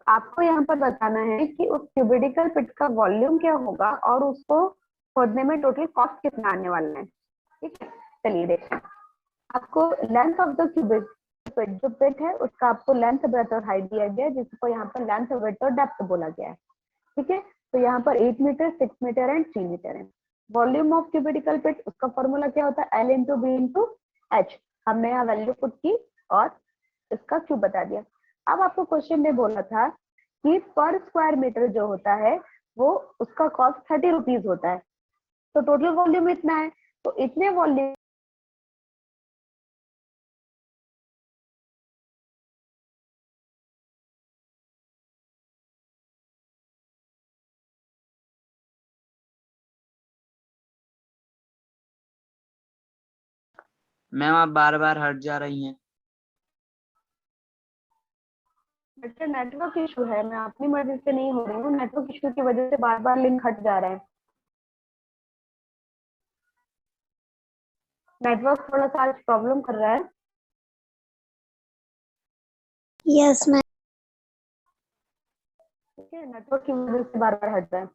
आपको यहाँ पर बताना है कि उस क्यूबिडिकल पिट का वॉल्यूम क्या होगा और उसको खोदने में टोटल कॉस्ट कितना आने वाला है। ठीक है, चलिए देखते हैं। आपको लेंथ ऑफ द क्यूबिक पिट, जो पिट है उसका आपको लेंथ, ब्रेथ और हाइट दिया गया है, जिसको यहाँ पर लेंथ, विड्थ और डेप्थ बोला गया है। ठीक है, तो यहाँ पर 8 मीटर, 6 मीटर एंड 3 मीटर है। वॉल्यूम ऑफ क्यूबिडिकल पिट, उसका फॉर्मूला क्या होता है, L into B into H. हमने यहाँ वैल्यू पुट की और इसका क्यूब बता दिया। अब आपको क्वेश्चन में बोला था कि पर स्क्वायर मीटर जो होता है वो उसका कॉस्ट 30 रुपीज होता है, तो टोटल वॉल्यूम इतना है, तो इतने वॉल्यूम मैम आप बार बार हट जा रही हैं। बेटा नेटवर्क इशू है, मैं अपनी मर्जी से नहीं हो रही हूँ, नेटवर्क इशू की वजह से बार बार लिंक हट जा रहा है। नेटवर्क थोड़ा सा आज प्रॉब्लम कर रहा है। Yes ma'am. ठीक है, नेटवर्क की वजह से बार बार हट रहा है।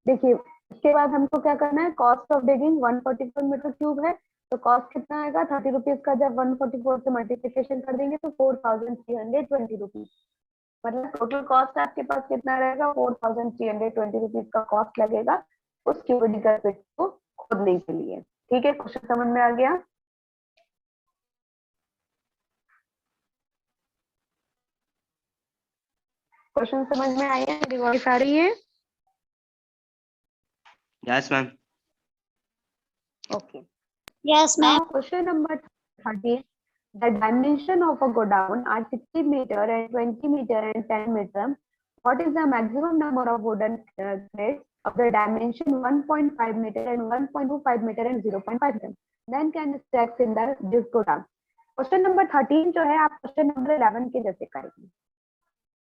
देखिए, इसके बाद हमको क्या करना है, cost of digging 144 metre cube है, तो कॉस्ट कितना आएगा 30 रुपीज का, जब 144 से मल्टीप्लीकेशन कर देंगे तो 4320 रुपीज, मतलब टोटल कॉस्ट आपके पास कितना रहेगा, 4320 रुपीज का कॉस्ट लगेगा उस क्यूबिडिकल पिट को खोदने के लिए। ठीक है, क्वेश्चन समझ में आ गया। क्वेश्चन समझ में आया, मेरी वॉइस आ रही है? Yes ma'am. Okay. Yes ma'am. Now question number 30. The dimension of a godown are 60 meter and 20 meter and 10 meter. What is the maximum number of wooden crates of the dimension 1.5 meter and 1.25 meter and 0.5 meter? Then can stacks in the this godown. Question number 13 जो है आप question number 11 के जैसे करेंगे।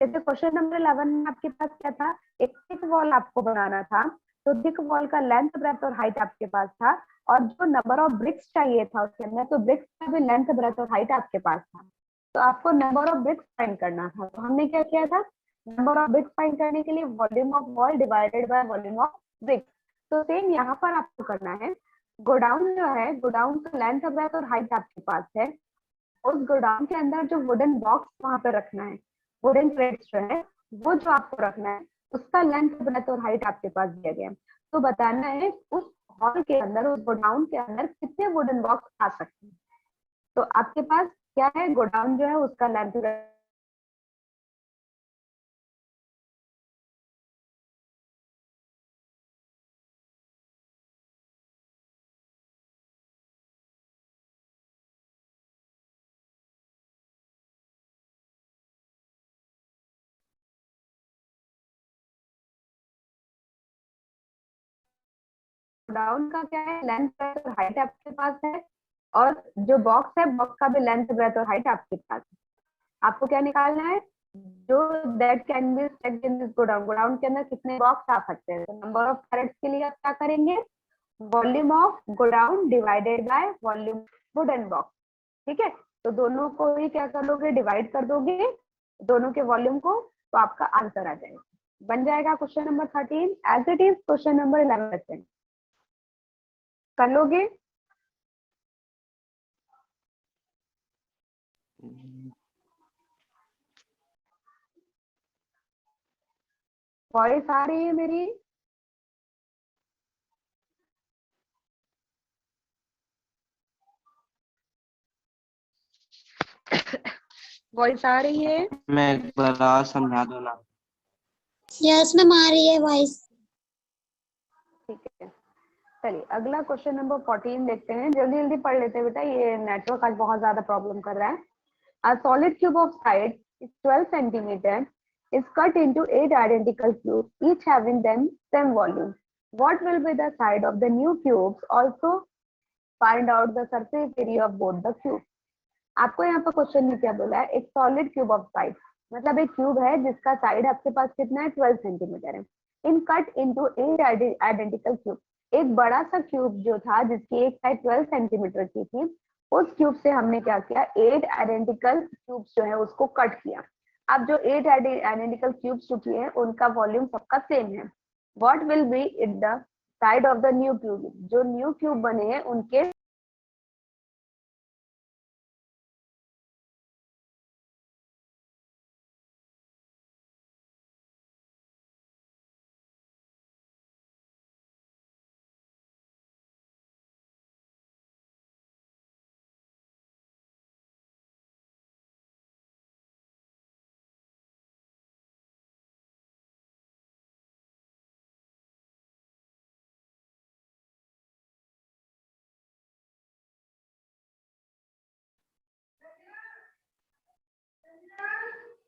जैसे question number 11 में आपके पास क्या था, एक थिक वॉल आपको बनाना था, तो थिक वॉल का लेंथ, ब्रेथ और हाइट आपके पास था, और जो नंबर ऑफ ब्रिक्स चाहिए था उसके अंदर, तो ब्रिक्स का भी लेंथ, ब्रेथ और हाइट आपके पास था, तो आपको नंबर ऑफ ब्रिक्स फाइंड करना था। तो हमने क्या किया था, नंबर ऑफ ब्रिक्स फाइंड करने के लिए volume of wall divided by volume of BRICS. तो सेम यहाँ पर आपको करना है, गोडाउन जो है, गोडाउन का लेंथ, ब्रेथ और हाइट आपके पास है, उस गोडाउन के अंदर जो वुडन बॉक्स वहां पे रखना है, वुडन क्रेट्स जो है वो जो आपको रखना है, उसका लेंथ, ब्रेथ और हाइट आपके पास दिया गया है। तो बताना है उस हॉल के अंदर, उस गोडाउन के अंदर कितने वुडन बॉक्स आ सकते हैं। तो आपके पास क्या है, गोडाउन जो है उसका लेंथ, गोडाउन का क्या है, लेंथ, ब्रेथ और हाइट आपके पास है, और जो बॉक्स है बॉक्स का भी लेंथ, ब्रेथ और हाइट आपके पास है। आपको क्या निकालना है, जो that can be stacked in this godown, godown के अंदर कितने बॉक्स आ सकते हैं। तो नंबर ऑफ कैरेट्स के लिए आप क्या करेंगे, volume of godown divided by volume wooden box. ठीक है, तो दोनों को ही क्या कर लोगे, डिवाइड कर दोगे दोनों के वॉल्यूम को, तो आपका आंसर आ जाएगा, बन जाएगा question number 13 as it is question number 11 कर लोगे। वॉइस आ रही है मेरी? वॉइस आ रही है? मैं एक बार और समझा दो ना। यस मैम, आ रही है वॉइस। ठीक है, चलिए अगला क्वेश्चन नंबर 14 देखते हैं, जल्दी जल्दी पढ़ लेते हैं बेटा, ये नेटवर्क आज बहुत ज्यादा प्रॉब्लम कर रहा है। A solid cube of side is 12 centimeter is cut into 8 identical cubes, each having them same volume. What will be the side of the new cubes? Also find out the surface area of both the cubes. आपको यहाँ पर question में क्या बोला है, एक solid cube of side, मतलब एक क्यूब है जिसका साइड आपके पास कितना है, 12 सेंटीमीटर है, इन कट इनटू 8 आइडेंटिकल क्यूब। एक बड़ा सा क्यूब जो था जिसकी एक साइड 12 सेंटीमीटर की थी, उस क्यूब से हमने क्या किया, 8 आइडेंटिकल क्यूब्स जो है उसको कट किया। अब जो 8 आइडेंटिकल क्यूब्स जो किए हैं उनका वॉल्यूम सबका सेम है. What will be it the side of the new cube? जो न्यू क्यूब बने हैं उनके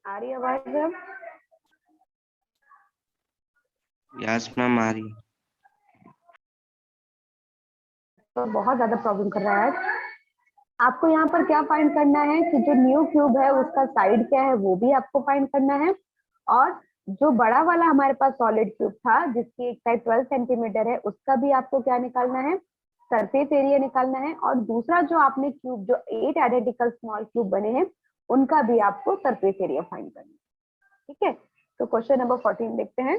आ रही है आवाज अब? यस मैम आ रही है. तो बहुत ज्यादा प्रॉब्लम कर रहा है. आपको यहाँ पर क्या फाइंड करना है कि जो न्यू क्यूब है उसका साइड क्या है वो भी आपको फाइंड करना है, और जो बड़ा वाला हमारे पास सॉलिड क्यूब था जिसकी एक साइड 12 सेंटीमीटर है उसका भी आपको क्या निकालना है? सरफेस एरिया निकालना है. और दूसरा जो आपने क्यूब जो 8 आइडेंटिकल स्मॉल क्यूब बने हैं उनका भी आपको सरफेस एरिया फाइंड करना है. ठीक है, तो क्वेश्चन नंबर 14 देखते हैं.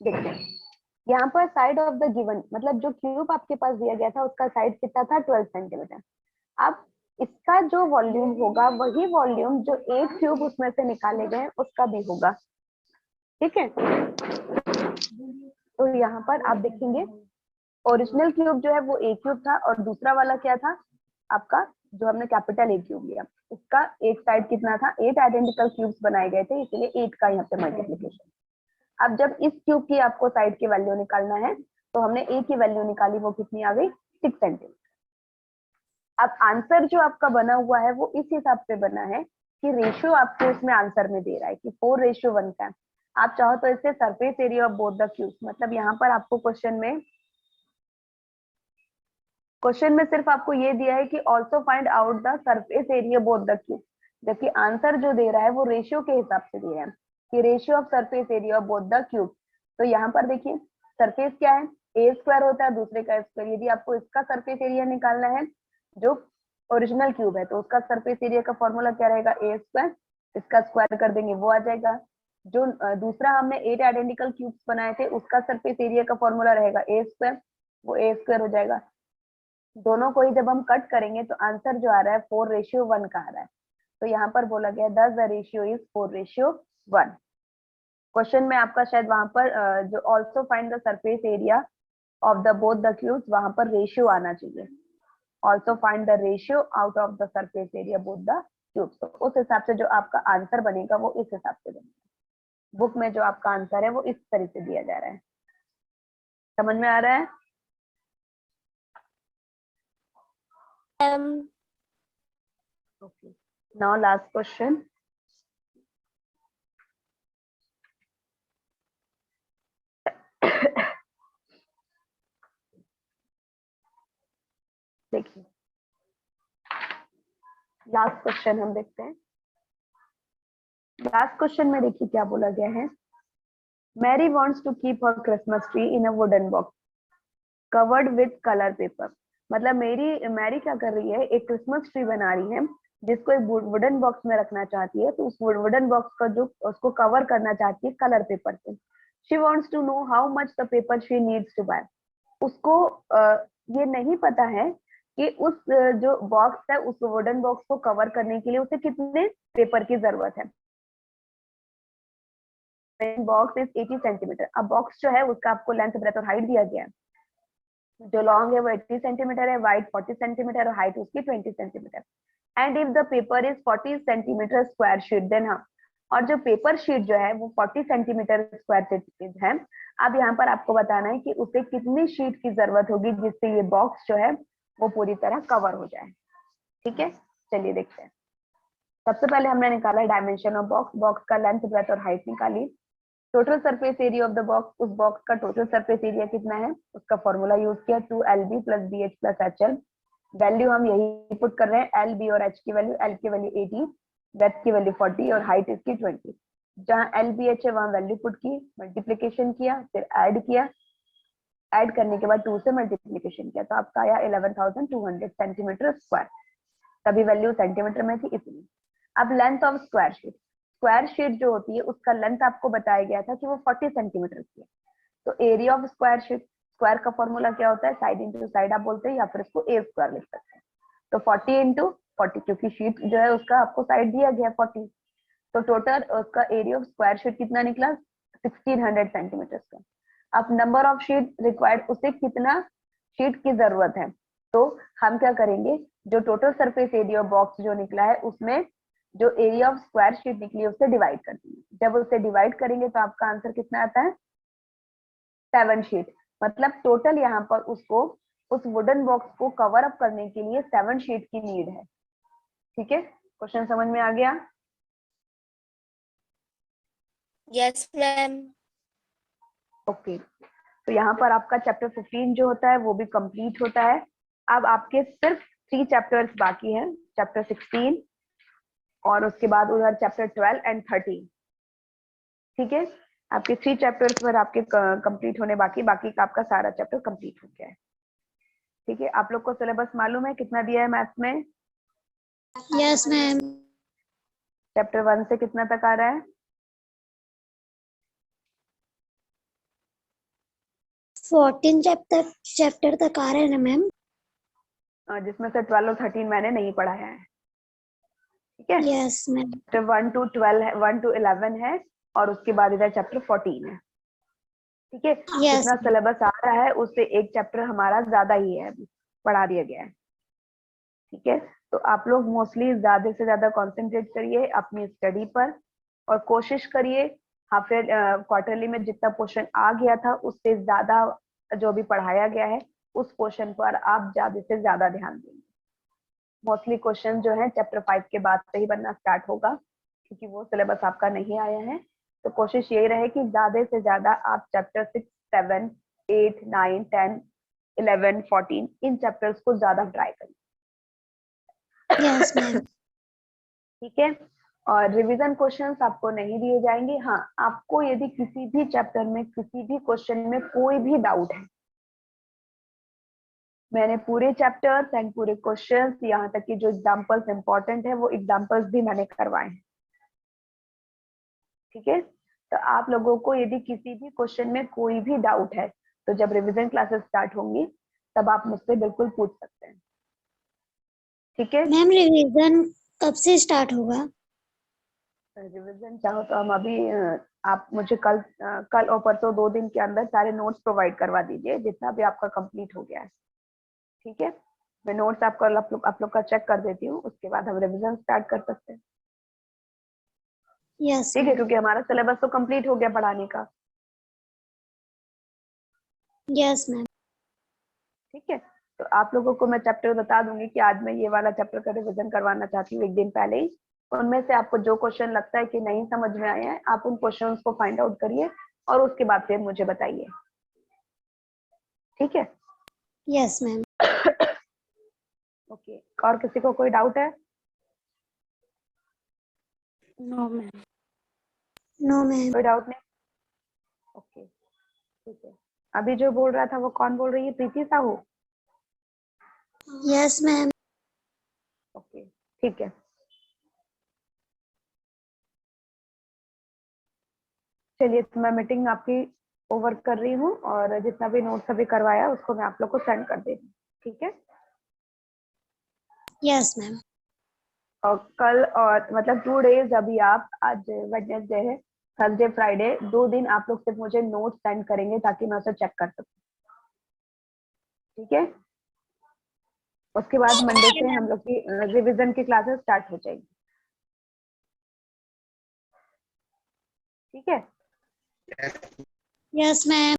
देखते हैं यहाँ पर साइड ऑफ द गिवन, मतलब जो क्यूब आपके पास दिया गया था उसका साइड कितना था? 12 सेंटीमीटर. अब इसका जो वॉल्यूम होगा वही वॉल्यूम जो 8 क्यूब उसमें से निकाले गए उसका भी होगा. ठीक है, तो यहाँ पर आप देखेंगे ओरिजिनल क्यूब जो है वो ए क्यूब था और दूसरा वाला क्या था आपका, जो हमने कैपिटल ए क्यूब लिया उसका एक साइड कितना था? 8 आइडेंटिकल क्यूब्स बनाए गए थे इसलिए 8 का यहाँ पे मल्टीप्लीकेशन. अब जब इस क्यूब की आपको साइड की वैल्यू निकालना है तो हमने ए की वैल्यू निकाली, वो कितनी आ गई? 6 सेंटीमीटर. अब आंसर जो आपका बना हुआ है वो इस हिसाब से बना है कि रेशियो आपको इसमें आंसर में दे रहा है कि 4:1 का है. आप चाहो तो इससे surface area of both the cubes, मतलब यहाँ पर आपको क्वेश्चन में सिर्फ आपको ये दिया है कि also find out the surface area both the cube, जबकि आंसर जो दे रहा है वो रेशियो के हिसाब से दे रहा है कि ratio of surface area of both the cube. तो यहाँ पर देखिए सरफेस क्या है? ए स्क्वायर होता है, दूसरे का स्क्वायर. यदि आपको इसका सरफेस एरिया निकालना है जो ओरिजिनल क्यूब है तो उसका सरफेस एरिया का फॉर्मूला क्या रहेगा? ए स्क्वायर. इसका स्क्वायर कर देंगे वो आ जाएगा. जो दूसरा हमने 8 आइडेंटिकल क्यूब्स बनाए थे उसका सरफेस एरिया का फॉर्मूला रहेगा ए स्क्वायर, वो ए स्क्वायर हो जाएगा. दोनों को ही जब हम कट करेंगे तो आंसर जो आ रहा है 4:1 का आ रहा है. तो यहाँ पर बोला गया दस द रेशियो इज 4:1. क्वेश्चन में आपका शायद वहां पर जो also find the surface area of the both the cubes वहां पर रेशियो आना चाहिए. Also find the ratio out of the surface area both the cubes. तो उस हिसाब से जो आपका आंसर बनेगा वो इस हिसाब से बनेगा. बुक में जो आपका आंसर है वो इस तरह से दिया जा रहा है. समझ में आ रहा है? Okay. Now last question. देखिए लास्ट क्वेश्चन हम देखते हैं. लास्ट क्वेश्चन में देखिए क्या बोला गया है. Mary wants to keep her Christmas tree in a wooden box covered with colour paper. मतलब मैरी क्या कर रही है? एक क्रिसमस ट्री बना रही है जिसको एक वुडन बॉक्स में रखना चाहती है. तो उस वुडन बॉक्स का जो उसको कवर करना चाहती है कलर पेपर से. She wants to know how much the paper she needs to buy. उसको ये नहीं पता है कि उस जो बॉक्स है उस वुडन बॉक्स को कवर करने के लिए उसे कितने पेपर की जरूरत है. Box is 80 centimetre. अब बॉक्स जो है उसका आपको लेंथ ब्रेथ और हाइट दिया गया है. जो लॉन्ग है वो 80 सेंटीमीटर है, वाइड 40 सेंटीमीटर और हाइट उसकी 20 centimetre. And if the paper is 40 centimetre square sheet then हाँ, और जो पेपर शीट जो है वो 40 सेंटीमीटर स्क्वायर शीट है. अब यहाँ पर आपको बताना है कि उसे कितनी शीट की जरूरत होगी जिससे ये बॉक्स जो है वो पूरी तरह कवर हो जाए. ठीक है, चलिए देखते हैं. सबसे पहले हमने निकाला डायमेंशन ऑफ बॉक्स. बॉक्स का लेंथ ब्रेथ और हाइट निकाली. Total surface area of the box, उस बॉक्स का टोटल सरफेस एरिया कितना है उसका फॉर्मूला यूज किया 2LB + BH + HL. वैल्यू हम यही पुट कर रहे हैं, एल बी और एच की वैल्यू. एल की वैल्यू 80, ब्रेथ की वैल्यू 40 और हाइट इसकी 20. जहां एल बी एच है वहां वैल्यू पुट की, मल्टीप्लीकेशन किया, फिर ऐड किया. ऐड करने के बाद 2 से मल्टीप्लीकेशन किया तो आपका आया 11,200 सेंटीमीटर स्क्वायर, तभी वैल्यू सेंटीमीटर में थी इसलिए। अब लेंथ ऑफ स्क्वायर शीट जो होती है उसका लेंथ आपको बताया गया था कि वो 40 सेंटीमीटर की है। तो एरिया ऑफ स्क्वायर का फॉर्मूला क्या होता है, साइड इंटू साइड आप बोलते हैं या फिर इसको ए स्क्वायर लिख सकते हैं। तो 40 इंटू 40 क्योंकि शीट जो है उसका आपको साइड दिया गया 40, तो टोटल उसका एरिया ऑफ स्क्वायर शीट कितना निकला 1600 सेंटीमीटर का। अब नंबर ऑफ शीट रिक्वायर्ड, उसे कितना शीट की जरूरत है, तो हम क्या करेंगे, जो टोटल सरफेस एरिया बॉक्स जो निकला है उसमें जो एरिया ऑफ स्क्वायर शीट निकली है उससे डिवाइड कर देंगे। जब उसे डिवाइड करेंगे तो आपका आंसर कितना आता है 7 शीट। मतलब टोटल यहाँ पर उसको उस वुडन बॉक्स को कवर अप करने के लिए 7 शीट की नीड है। ठीक है, क्वेश्चन समझ में आ गया? Yes ma'am. ओके, तो यहाँ पर आपका चैप्टर 15 जो होता है वो भी कंप्लीट होता है। अब आपके सिर्फ 3 चैप्टर्स बाकी हैं, चैप्टर 16 और उसके बाद उधर चैप्टर 12 एंड 13। ठीक है, आपके 3 चैप्टर्स पर आपके कंप्लीट होने बाकी का आपका सारा चैप्टर कंप्लीट हो गया है। ठीक है, आप लोग को सिलेबस मालूम है कितना दिया है मैथ्स में? Yes ma'am. चैप्टर 1 से कितना तक आ रहा है? 14 चैप्टर तक आ रहे हैं ना मैम? जिसमें से 12 और 13 मैंने नहीं पढ़ाया है। ठीक है, यस मैम। चैप्टर 1 to 12 है, 1 to 11 है और उसके बाद इधर चैप्टर 14 है। ठीक है, यस जितना सिलेबस आ रहा है उससे एक चैप्टर हमारा ज्यादा ही है, अभी पढ़ा दिया गया है। ठीक है, तो आप लोग मोस्टली ज्यादा से ज्यादा कंसंट्रेट करिए अपनी स्टडी पर और कोशिश करिए हाफ क्वार्टरली में जितना पोर्शन आ गया था उससे ज्यादा जो भी पढ़ाया गया है उस पोर्शन पर आप ज्यादा से ज्यादा ध्यान देंगे। मोस्टली क्वेश्चन जो है चैप्टर 5 के बाद से ही बनना स्टार्ट होगा क्योंकि वो सिलेबस आपका नहीं आया है। तो कोशिश यही रहे कि ज्यादा से ज्यादा आप चैप्टर 6, 7, 8, 9, 10, 11, 14 इन चैप्टर्स को ज्यादा ट्राई करें। Yes ma'am. ठीक है, और रिवीजन क्वेश्चंस आपको नहीं दिए जाएंगे। हाँ, आपको यदि किसी भी चैप्टर में किसी भी क्वेश्चन में कोई भी डाउट है, मैंने पूरे चैप्टर्स एंड पूरे क्वेश्चंस यहाँ तक कि जो एग्जांपल्स इंपॉर्टेंट है वो एग्जांपल्स भी मैंने करवाए हैं। ठीक है, तो आप लोगों को यदि किसी भी क्वेश्चन में कोई भी डाउट है तो जब रिवीजन क्लासेस स्टार्ट होंगी तब आप मुझसे बिल्कुल पूछ सकते हैं। ठीक है, मैम रिवीजन कब से स्टार्ट होगा? रिवीजन चाहो तो हम अभी आप मुझे कल और परसों 2 दिन के अंदर सारे नोट्स प्रोवाइड करवा दीजिए जितना भी आपका कंप्लीट हो गया है। ठीक है, मैं नोट्स आपका आप लोग का चेक कर देती हूँ, उसके बाद हम रिवीजन स्टार्ट कर सकते हैं। यस ठीक है, क्योंकि हमारा सिलेबस तो कंप्लीट हो गया पढ़ाने का। Yes ma'am. ठीक है, तो आप लोगों को मैं चैप्टर बता दूंगी कि आज मैं ये वाला चैप्टर का रिवीजन करवाना चाहती हूँ एक दिन पहले ही। उनमें से आपको जो क्वेश्चन लगता है कि नहीं समझ में आया है आप उन क्वेश्चंस को फाइंड आउट करिए और उसके बाद फिर मुझे बताइए। ठीक है, यस मैम। ओके, और किसी को कोई डाउट है? No ma'am. No ma'am. कोई डाउट नहीं? ओके, ठीक है। अभी जो बोल रहा था वो कौन बोल रही है? Preeti Sahu? Yes ma'am. Okay, ठीक है। चलिए, तो मैं मीटिंग आपकी ओवर कर रही हूँ और जितना भी नोट्स अभी करवाया उसको मैं आप लोग को सेंड कर दे रही हूँ। ठीक है, यस मैम। और कल और मतलब 2 डेज, अभी आप आज वेडनेसडे है, थर्सडे फ्राइडे 2 दिन आप लोग सिर्फ मुझे नोट सेंड करेंगे ताकि मैं उसे चेक कर सकूं। ठीक है, उसके बाद मंडे से हम लोग की रिवीजन की क्लासेस स्टार्ट हो जाएगी। ठीक है, यस मैम।